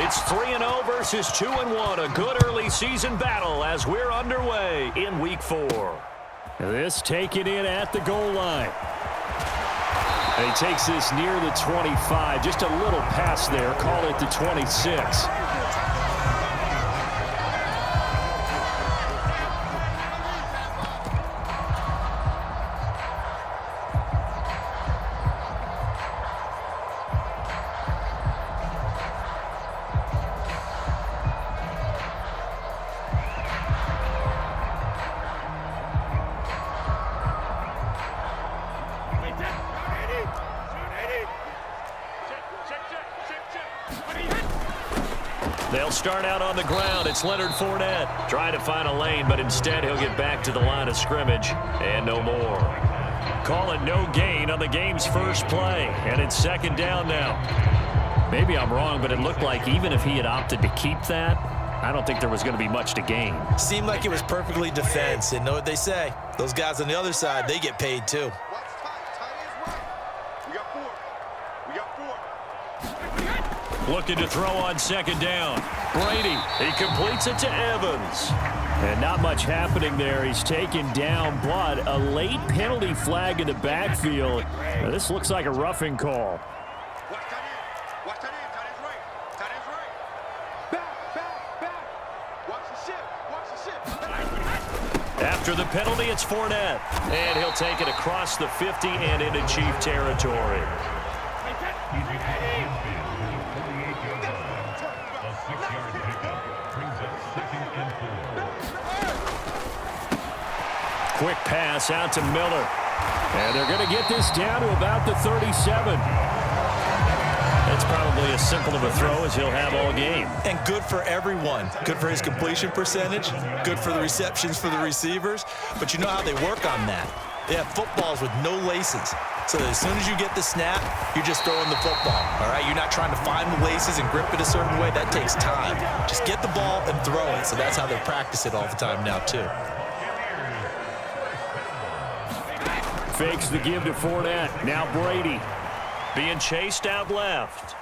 It's 3-0 versus 2-1. A good early season battle as we're underway in Week 4. This taken in at the goal line. And he takes this near the 25. Just a little pass there. Call it the 26. They'll start out on the ground. It's Leonard Fournette trying to find a lane, but instead he'll get back to the line of scrimmage and no more. Call it no gain on the game's first play, and it's second down now. Maybe I'm wrong, but it looked like even if he had opted to keep that, I don't think there was going to be much to gain. Seemed like it was perfectly defense, and know what they say. Those guys on the other side, they get paid too. Looking to throw on second down. Brady, he completes it to Evans. And not much happening there. He's taken down, but a late penalty flag in the backfield. Now, this looks like a roughing call. After the penalty, it's Fournette. And he'll take it across the 50 and into Chief territory. Quick pass out to Miller. And they're going to get this down to about the 37. It's probably as simple of a throw as he'll have all game. And good for everyone. Good for his completion percentage. Good for the receptions for the receivers. But you know how they work on that. They have footballs with no laces. So that as soon as you get the snap, you're just throwing the football. All right? You're not trying to find the laces and grip it a certain way. That takes time. Just get the ball and throw it. So that's how they practice it all the time now, too. Fakes the give to Fournette. Now Brady. Being chased out left.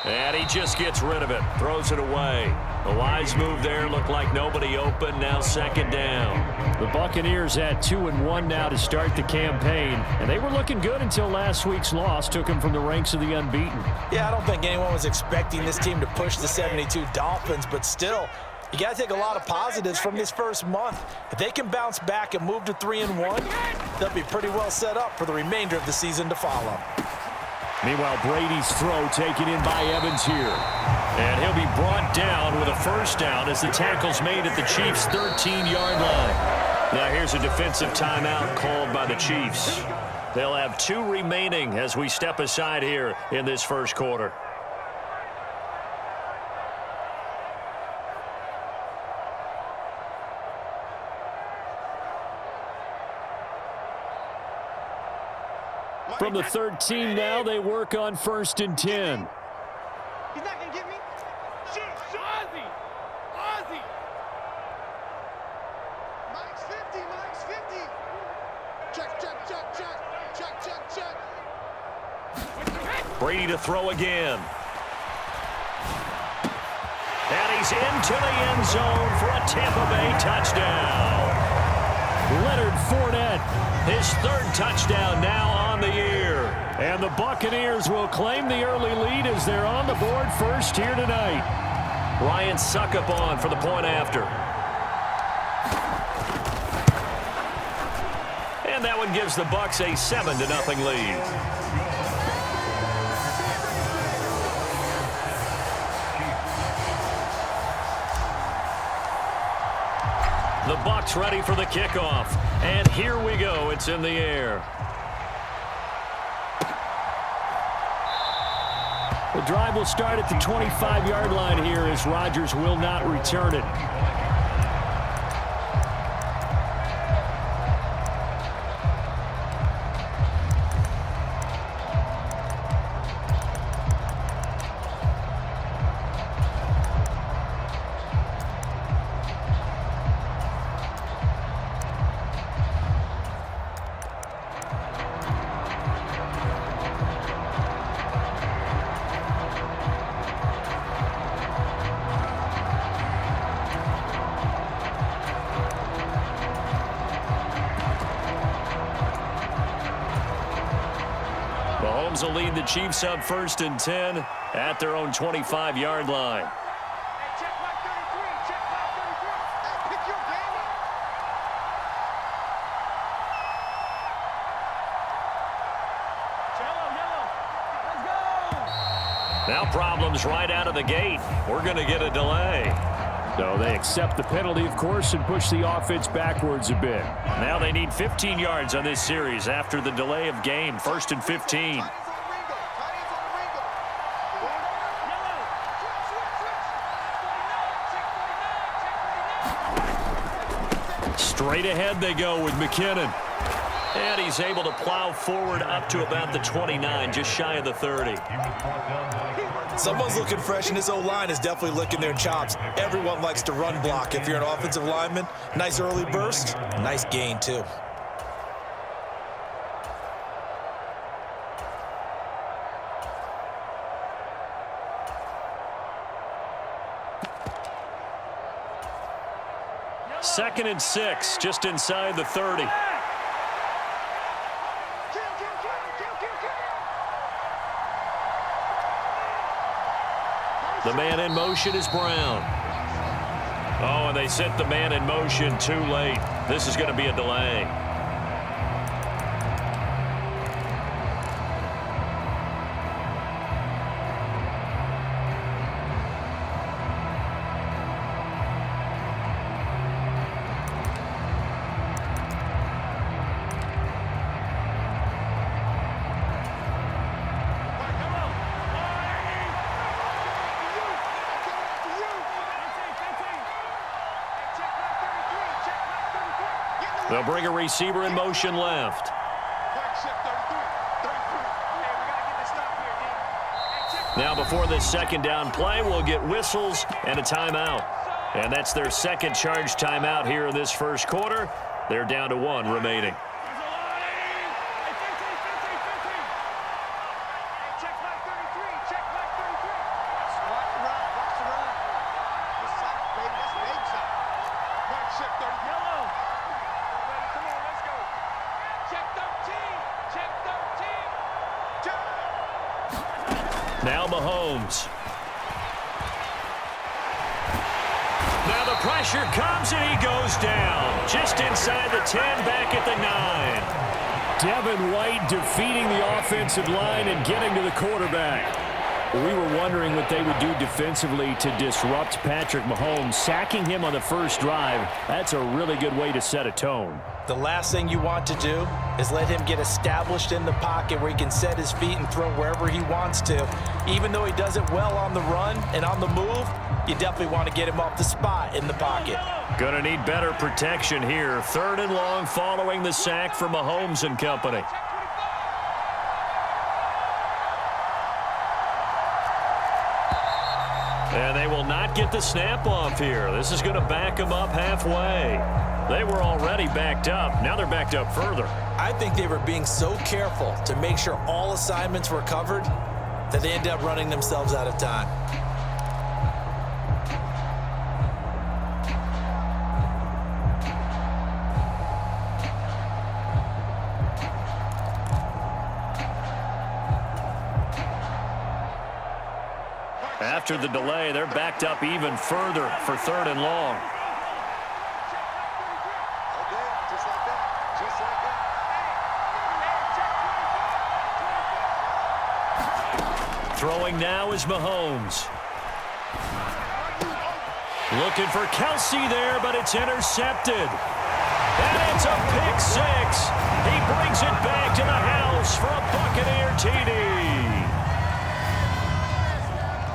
And he just gets rid of it. Throws it away. A wise move there. Looked like nobody open. Now second down. The Buccaneers had 2-1 now to start the campaign. And they were looking good until last week's loss took them from the ranks of the unbeaten. Yeah, I don't think anyone was expecting this team to push the 72 Dolphins, but still, you got to take a lot of positives from this first month. If they can bounce back and move to 3-1, they'll be pretty well set up for the remainder of the season to follow. Meanwhile, Brady's throw taken in by Evans here. And he'll be brought down with a first down as the tackle's made at the Chiefs' 13-yard line. Now here's a defensive timeout called by the Chiefs. They'll have 2 remaining as we step aside here in this first quarter. From the 13 now, they work on 1st and 10. He's not going to get me. Shit, Ozzy. Ozzy. Mike's 50, Mike's 50. Check, check, check, check. Check, check, check. Brady to throw again. And he's into the end zone for a Tampa Bay touchdown. Leonard Fournette, his 3rd touchdown now on the year. And the Buccaneers will claim the early lead as they're on the board first here tonight. Ryan Suckup on for the point after. And that one gives the Bucs a 7-0 lead. The Bucs ready for the kickoff. And here we go. It's in the air. The drive will start at the 25-yard line here as Rodgers will not return it. Mahomes will lead the Chiefs up 1st and 10 at their own 25-yard line. Check mark 33. Check mark 33. Hey, pick your game up. Yellow. Let's go. Now problems right out of the gate. We're going to get a delay. So they accept the penalty, of course, and push the offense backwards a bit. Now they need 15 yards on this series after the delay of game. 1st and 15. Straight ahead they go with McKinnon. And he's able to plow forward up to about the 29, just shy of the 30. Someone's looking fresh, and this O-line is definitely licking their chops. Everyone likes to run block. If you're an offensive lineman, nice early burst, nice gain, too. Second and 6, just inside the 30. The man in motion is Brown. Oh, and they sent the man in motion too late. This is going to be a delay. They'll bring a receiver in motion left. Now before this second down play, we'll get whistles and a timeout. And that's their second charge timeout here in this first quarter. They're down to 1 remaining. Now Mahomes. Now the pressure comes and he goes down. Just inside the 10, back at the 9. Devin White defeating the offensive line and getting to the quarterback. We were wondering what they would do defensively to disrupt Patrick Mahomes. Sacking him on the first drive, that's a really good way to set a tone. The last thing you want to do is let him get established in the pocket where he can set his feet and throw wherever he wants to. Even though he does it well on the run and on the move, you definitely want to get him off the spot in the pocket. Gonna need better protection here. 3rd and long following the sack for Mahomes and company. And they will not get the snap off here. This is going to back them up halfway. They were already backed up. Now they're backed up further. I think they were being so careful to make sure all assignments were covered that they ended up running themselves out of time. After the delay, they're backed up even further for 3rd and long. Throwing now is Mahomes. Looking for Kelsey there, but it's intercepted. And it's a pick 6. He brings it back to the house for a Buccaneer TD.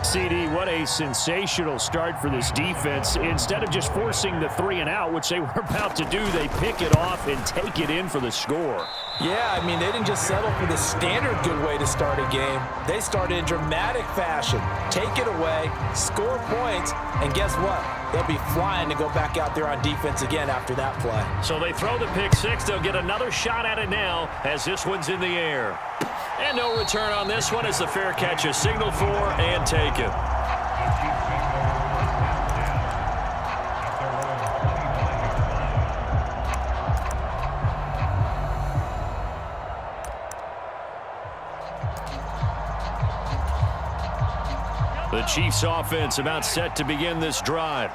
CD, what a sensational start for this defense. Instead of just forcing the 3 and out, which they were about to do, they pick it off and take it in for the score. Yeah, I mean, they didn't just settle for the standard good way to start a game. They started in dramatic fashion. Take it away, score points, and guess what? They'll be flying to go back out there on defense again after that play. So they throw the pick 6. They'll get another shot at it now as this one's in the air. And no return on this one as the fair catch is signaled for and taken. The Chiefs offense about set to begin this drive.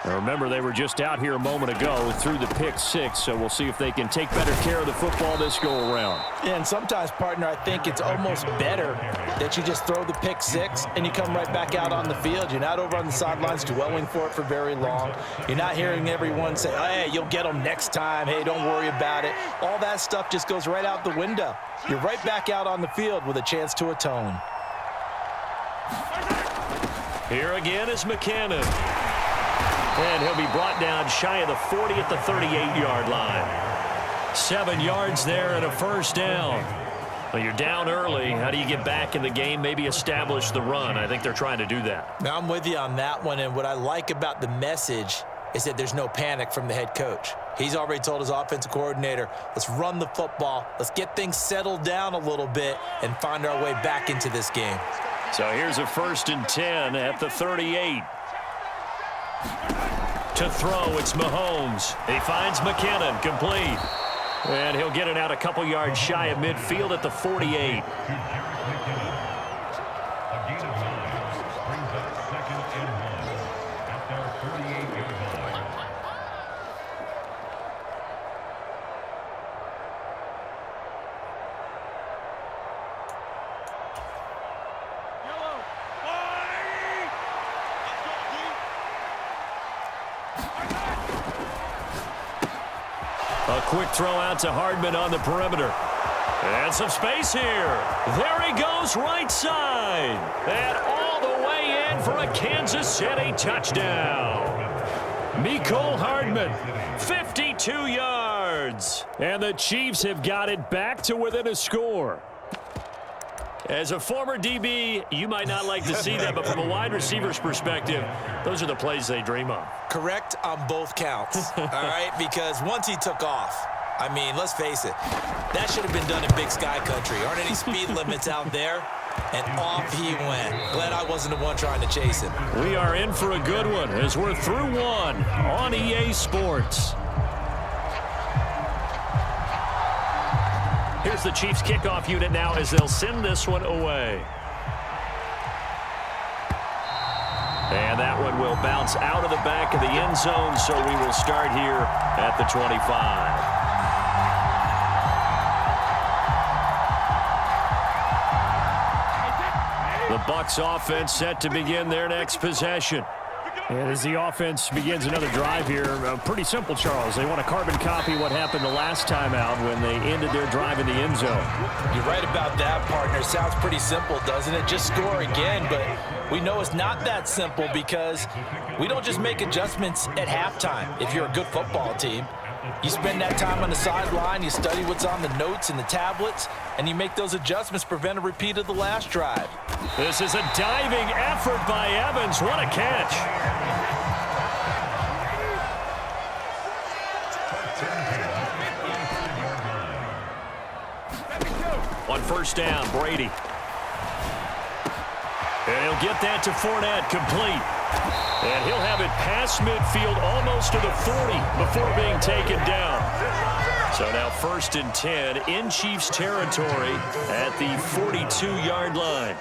Now remember, they were just out here a moment ago through the pick six, so we'll see if they can take better care of the football this go-around. Yeah, and sometimes, partner, I think it's almost better that you just throw the pick six and you come right back out on the field. You're not over on the sidelines dwelling for it for very long. You're not hearing everyone say, hey, you'll get them next time. Hey, don't worry about it. All that stuff just goes right out the window. You're right back out on the field with a chance to atone. Here again is McKinnon. And he'll be brought down shy of the 40 at the 38-yard line. 7 yards there and a first down. Well, you're down early. How do you get back in the game? Maybe establish the run. I think they're trying to do that. Now, I'm with you on that one, and what I like about the message is that there's no panic from the head coach. He's already told his offensive coordinator, let's run the football, let's get things settled down a little bit and find our way back into this game. So here's a 1st and 10 at the 38. To throw, it's Mahomes. He finds McKinnon, complete. And he'll get it out a couple yards shy of midfield at the 48. A quick throw out to Hardman on the perimeter. And some space here. There he goes, right side. And all the way in for a Kansas City touchdown. Mecole Hardman, 52 yards. And the Chiefs have got it back to within a score. As a former DB, you might not like to see that, but from a wide receiver's perspective, those are the plays they dream of. Correct on both counts, all right? Because once he took off, I mean, let's face it, that should have been done in Big Sky Country. Aren't any speed limits out there? And off he went. Glad I wasn't the one trying to chase him. We are in for a good one as we're through one on EA Sports. Here's the Chiefs kickoff unit now as they'll send this one away. And that one will bounce out of the back of the end zone, so we will start here at the 25. The Bucs offense set to begin their next possession. And as the offense begins another drive here, pretty simple, Charles. They want to carbon copy what happened the last time out when they ended their drive in the end zone. You're right about that, partner. Sounds pretty simple, doesn't it? Just score again, but we know it's not that simple because we don't just make adjustments at halftime if you're a good football team. You spend that time on the sideline, you study what's on the notes and the tablets, and you make those adjustments to prevent a repeat of the last drive. This is a diving effort by Evans. What a catch. On first down, Brady. And he'll get that to Fournette, complete. And he'll have it past midfield almost to the 40 before being taken down. So now 1st and 10 in Chiefs territory at the 42-yard line.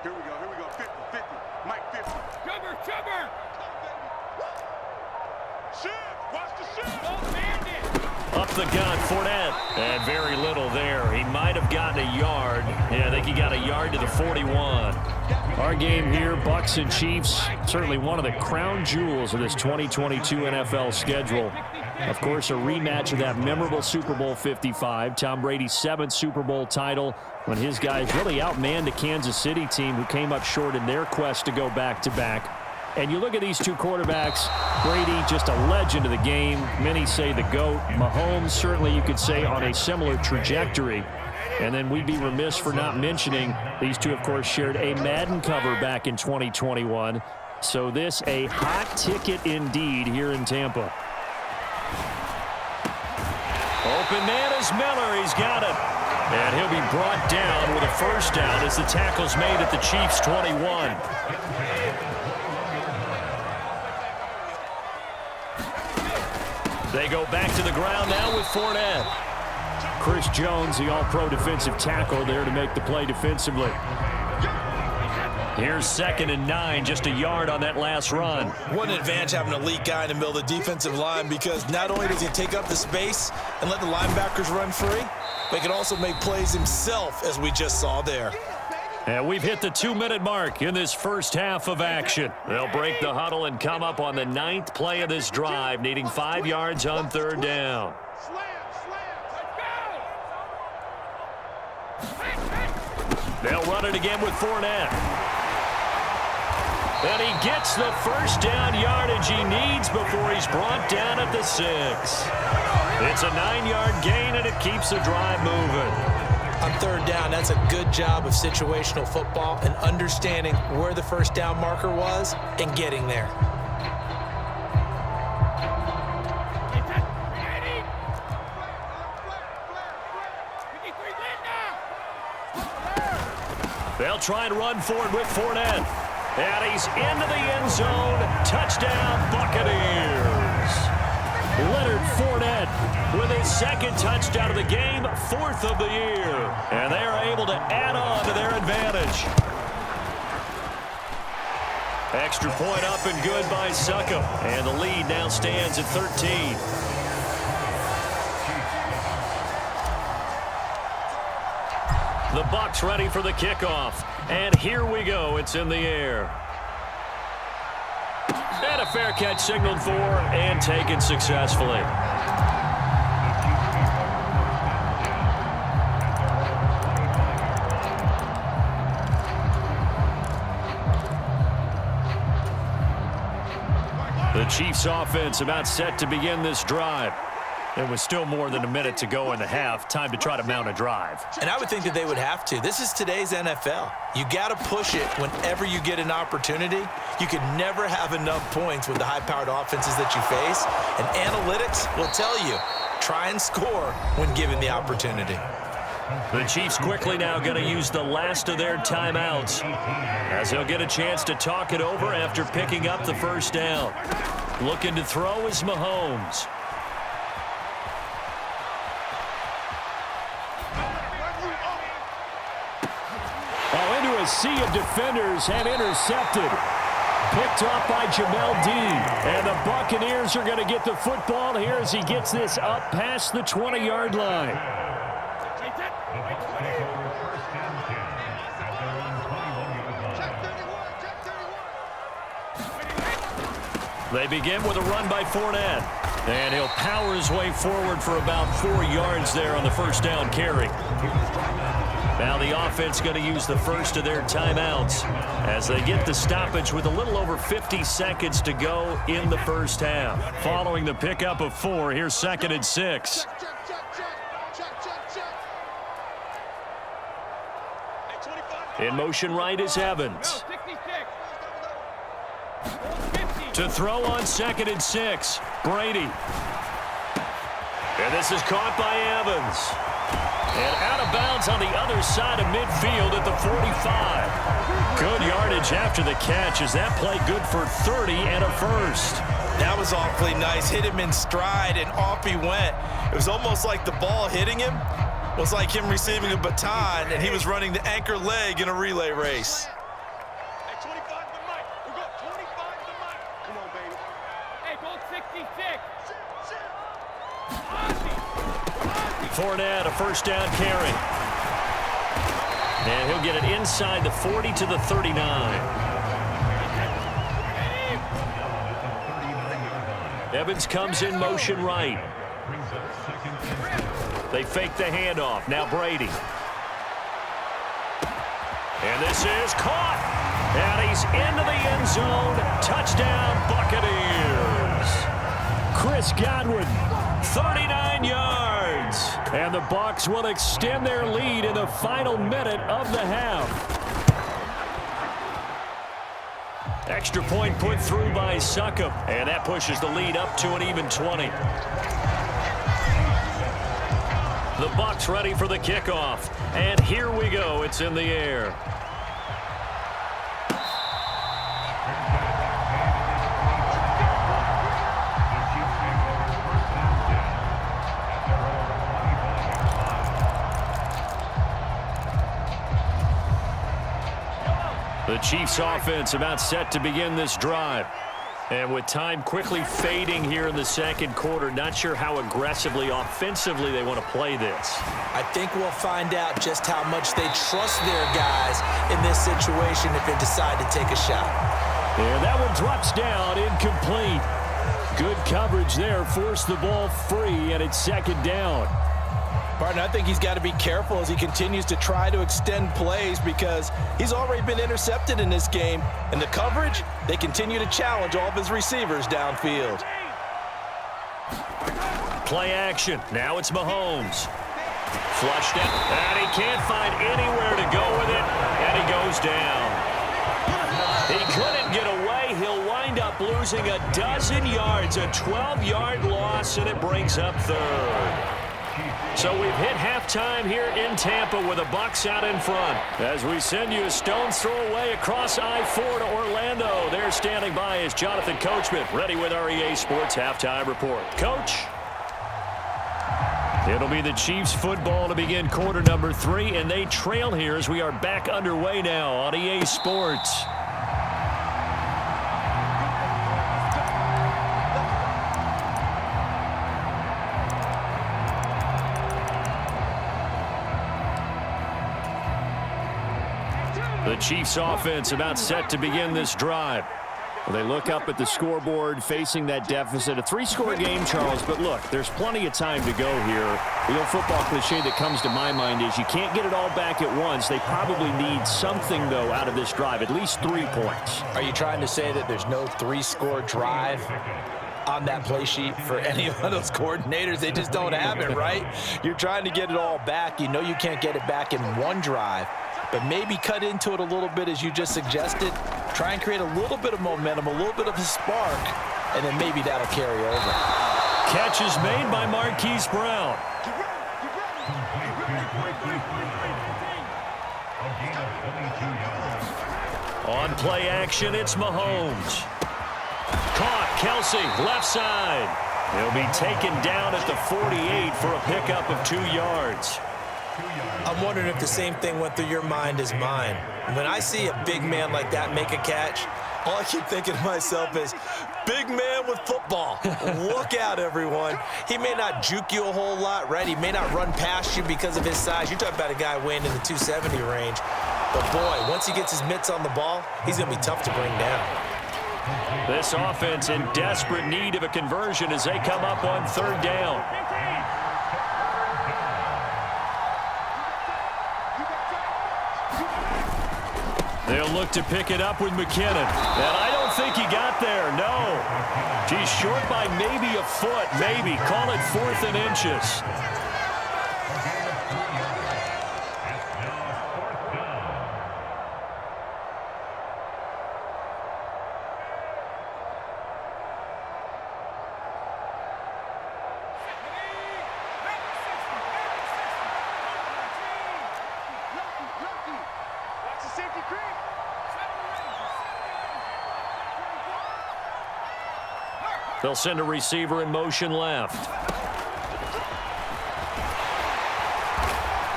Here we go, 50, Mike 50. Chubber! Shift, watch the shift. Up the gun, Fournette. And very little there. He might have gotten a yard. Yeah, I think he got a yard to the 41. Our game here, Bucs and Chiefs, certainly one of the crown jewels of this 2022 NFL schedule. Of course, a rematch of that memorable Super Bowl 55, Tom Brady's 7th Super Bowl title, when his guys really outmanned the Kansas City team who came up short in their quest to go back-to-back. And you look at these two quarterbacks, Brady, just a legend of the game. Many say the GOAT. Mahomes, certainly you could say on a similar trajectory. And then we'd be remiss for not mentioning these two, of course, shared a Madden cover back in 2021. So this a hot ticket indeed here in Tampa. Open man is Miller. He's got it. And he'll be brought down with a first down as the tackle's made at the Chiefs' 21. They go back to the ground now with Fournette. Chris Jones, the all-pro defensive tackle, there to make the play defensively. Here's 2nd and 9, just a yard on that last run. What an advantage having an elite guy in the middle of the defensive line, because not only does he take up the space and let the linebackers run free, but he can also make plays himself, as we just saw there. And we've hit the 2-minute mark in this first half of action. They'll break the huddle and come up on the 9th play of this drive, needing 5 yards on 3rd down. They'll run it again with Fournette. And he gets the first down yardage he needs before he's brought down at the 6. It's a 9-yard gain, and it keeps the drive moving. On 3rd down, that's a good job of situational football and understanding where the first down marker was and getting there. They'll try and run forward with Fournette. And he's into the end zone. Touchdown, Buccaneers. Leonard Fournette with his 2nd touchdown of the game, 4th of the year. And they are able to add on to their advantage. Extra point up and good by Succop. And the lead now stands at 13. The Bucs ready for the kickoff. And here we go. It's in the air. And a fair catch signaled for and taken successfully. The Chiefs offense about set to begin this drive. There was still more than a minute to go in the half. Time to try to mount a drive. And I would think that they would have to. This is today's NFL. You got to push it whenever you get an opportunity. You can never have enough points with the high-powered offenses that you face. And analytics will tell you, try and score when given the opportunity. The Chiefs quickly now going to use the last of their timeouts, as they'll get a chance to talk it over after picking up the first down. Looking to throw is Mahomes. Into a sea of defenders and intercepted. Picked off by Jamel Dean. And the Buccaneers are going to get the football here as he gets this up past the 20-yard line. They begin with a run by Fournette. And he'll power his way forward for about 4 yards there on the first down carry. Now the offense going to use the first of their timeouts as they get the stoppage with a little over 50 seconds to go in the first half. Following the pickup of 4, here's 2nd and 6. In motion right is Evans. To throw on 2nd and 6, Brady. And this is caught by Evans. And out of bounds on the other side of midfield at the 45. Good yardage after the catch. Is that play good for 30 and a first? That was awfully nice. Hit him in stride, and off he went. It was almost like the ball hitting him was like him receiving a baton, and he was running the anchor leg in a relay race. Hey, 25 to the mic. We got 25 to the mic. Come on, baby. Hey, goal 66. Fournette, a first down carry. And he'll get it inside the 40 to the 39. Evans comes in motion right. They fake the handoff. Now Brady. And this is caught. And he's into the end zone. Touchdown, Buccaneers. Chris Godwin, 39 yards. And the Bucs will extend their lead in the final minute of the half. Extra point put through by Succop. And that pushes the lead up to an even 20. The Bucs ready for the kickoff. And here we go. It's in the air. The Chiefs offense about set to begin this drive. And with time quickly fading here in the second quarter, not sure how aggressively, offensively they want to play this. I think we'll find out just how much they trust their guys in this situation if they decide to take a shot. And that one drops down, incomplete. Good coverage there, forced the ball free, and it's second down. Partner, I think he's got to be careful as he continues to try to extend plays because he's already been intercepted in this game. And the coverage, they continue to challenge all of his receivers downfield. Play action. Now it's Mahomes. Flushed it, and he can't find anywhere to go with it, and he goes down. He couldn't get away. He'll wind up losing a dozen yards, a 12-yard loss, and it brings up third. So we've hit halftime here in Tampa with the Bucs out in front. As we send you a stone's throw away across I-4 to Orlando. There standing by is Jonathan Coachman, ready with our EA Sports Halftime Report. Coach? It'll be the Chiefs football to begin quarter number 3, and they trail here as we are back underway now on EA Sports. The Chiefs offense about set to begin this drive. Well, they look up at the scoreboard facing that deficit. A 3-score game, Charles, but look, there's plenty of time to go here. The old football cliche that comes to my mind is you can't get it all back at once. They probably need something, though, out of this drive, at least 3 points. Are you trying to say that there's no 3-score drive on that play sheet for any of those coordinators? They just don't have it, right? You're trying to get it all back. You know you can't get it back in one drive. But maybe cut into it a little bit as you just suggested. Try and create a little bit of momentum, a little bit of a spark, and then maybe that'll carry over. Catch is made by Marquise Brown. On play action, it's Mahomes. Caught, Kelsey, left side. He'll be taken down at the 48 for a pickup of 2 yards. I'm wondering if the same thing went through your mind as mine. When I see a big man like that make a catch, all I keep thinking to myself is, big man with football. Look out, everyone. He may not juke you a whole lot, right? He may not run past you because of his size. You're talking about a guy weighing in the 270 range. But, boy, once he gets his mitts on the ball, he's going to be tough to bring down. This offense in desperate need of a conversion as they come up on third down. They'll look to pick it up with McKinnon. And I don't think he got there, no. He's short by maybe a foot, maybe. Call it 4th and inches. They'll send a receiver in motion left.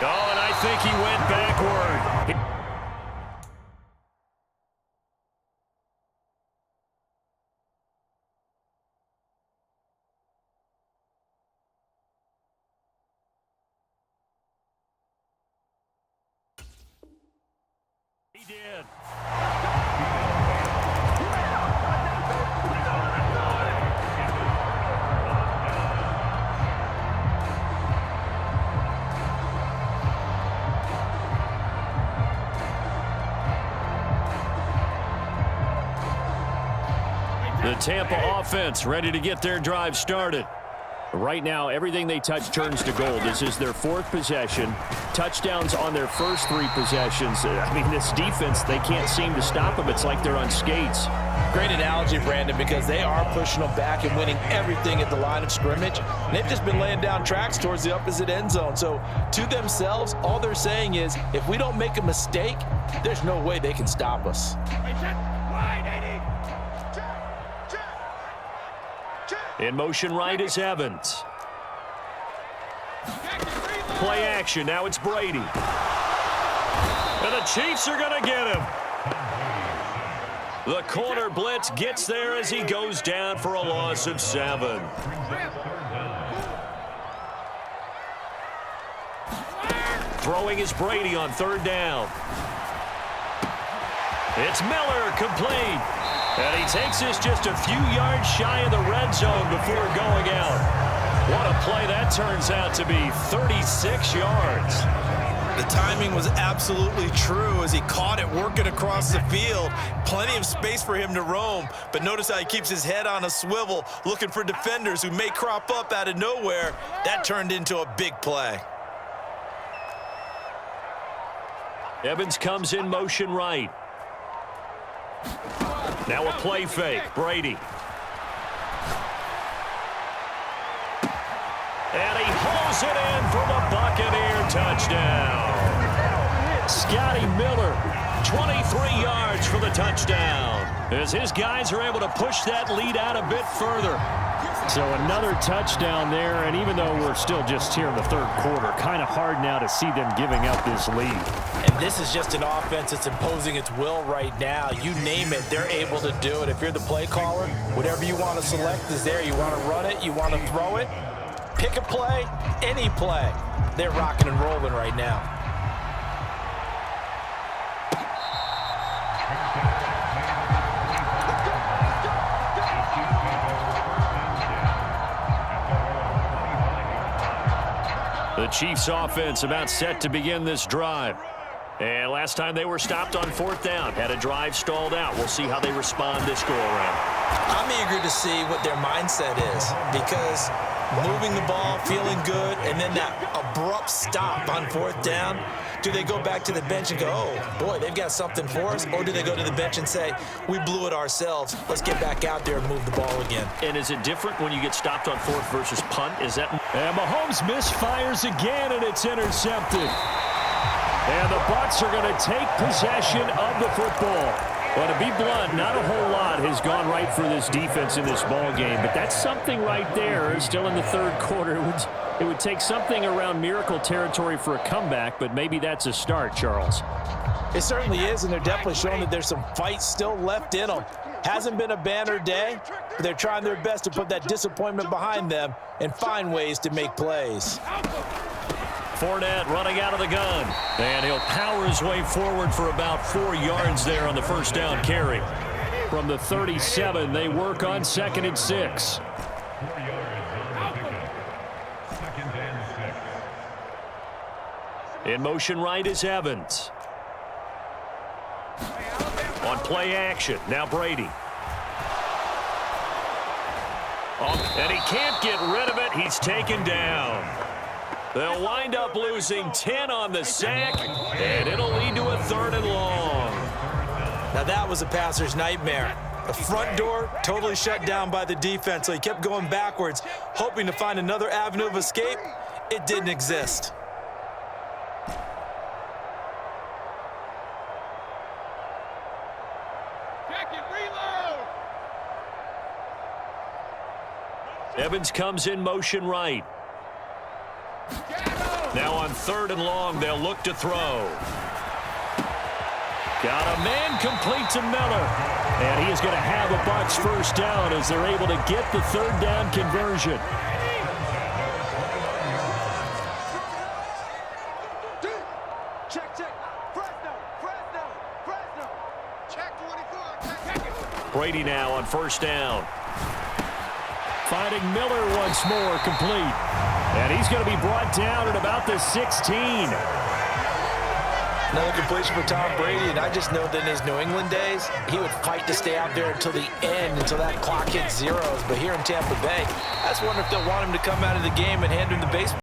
Oh, and I think he went backward. He did. The Tampa offense ready to get their drive started. Right now, everything they touch turns to gold. This is their 4th possession. Touchdowns on their first 3 possessions. I mean, this defense, they can't seem to stop them. It's like they're on skates. Great analogy, Brandon, because they are pushing them back and winning everything at the line of scrimmage. And they've just been laying down tracks towards the opposite end zone. So to themselves, all they're saying is, if we don't make a mistake, there's no way they can stop us. In motion right is Evans. Play action. Now it's Brady. And the Chiefs are going to get him. The corner blitz gets there as he goes down for a loss of 7. Throwing is Brady on 3rd down. It's Miller, complete. And he takes this just a few yards shy of the red zone before going out. What a play that turns out to be, 36 yards. The timing was absolutely true as he caught it working across the field. Plenty of space for him to roam, but notice how he keeps his head on a swivel, looking for defenders who may crop up out of nowhere. That turned into a big play. Evans comes in motion right. Now a play fake, Brady. And he hauls it in for the Buccaneer touchdown. Scotty Miller, 23 yards for the touchdown, as his guys are able to push that lead out a bit further. So another touchdown there, and even though we're still just here in the 3rd quarter, kind of hard now to see them giving up this lead. And this is just an offense that's imposing its will right now. You name it, they're able to do it. If you're the play caller, whatever you want to select is there. You want to run it, you want to throw it, pick a play, any play. They're rocking and rolling right now. The Chiefs offense about set to begin this drive. And last time they were stopped on 4th down, had a drive stalled out. We'll see how they respond this go-around. I'm eager to see what their mindset is, because moving the ball, feeling good, and then that abrupt stop on 4th down, do they go back to the bench and go, oh, boy, they've got something for us? Or do they go to the bench and say, we blew it ourselves, let's get back out there and move the ball again? And is it different when you get stopped on 4th versus punt? Is that... And Mahomes misfires again, and it's intercepted. And the Bucs are going to take possession of the football. Well, to be blunt, not a whole lot has gone right for this defense in this ball game, but that's something right there. Still in the 3rd quarter. It would take something around miracle territory for a comeback, but maybe that's a start, Charles. It certainly is, and they're definitely showing that there's some fight still left in them. Hasn't been a banner day, but they're trying their best to put that disappointment behind them and find ways to make plays. Fournette running out of the gun, and he'll power his way forward for about 4 yards there on the 1st down carry. From the 37, they work on 2nd and 6. In motion right is Evans. On play action, now Brady. And he can't get rid of it. He's taken down. They'll wind up losing 10 on the sack, and it'll lead to a 3rd and long. Now that was a passer's nightmare. The front door totally shut down by the defense, so he kept going backwards, hoping to find another avenue of escape. It didn't exist. Evans comes in motion right. Now on 3rd and long, they'll look to throw. Got a man complete to Miller. And he is going to have a Bucs 1st down as they're able to get the 3rd down conversion. Check. Fresno. Check 24. Brady now on 1st down. Finding Miller once more, complete. And he's going to be brought down at about the 16. Another completion for Tom Brady, and I just know that in his New England days, he would fight to stay out there until the end, until that clock hit zeros. But here in Tampa Bay, I just wonder if they'll want him to come out of the game and hand him the baseball.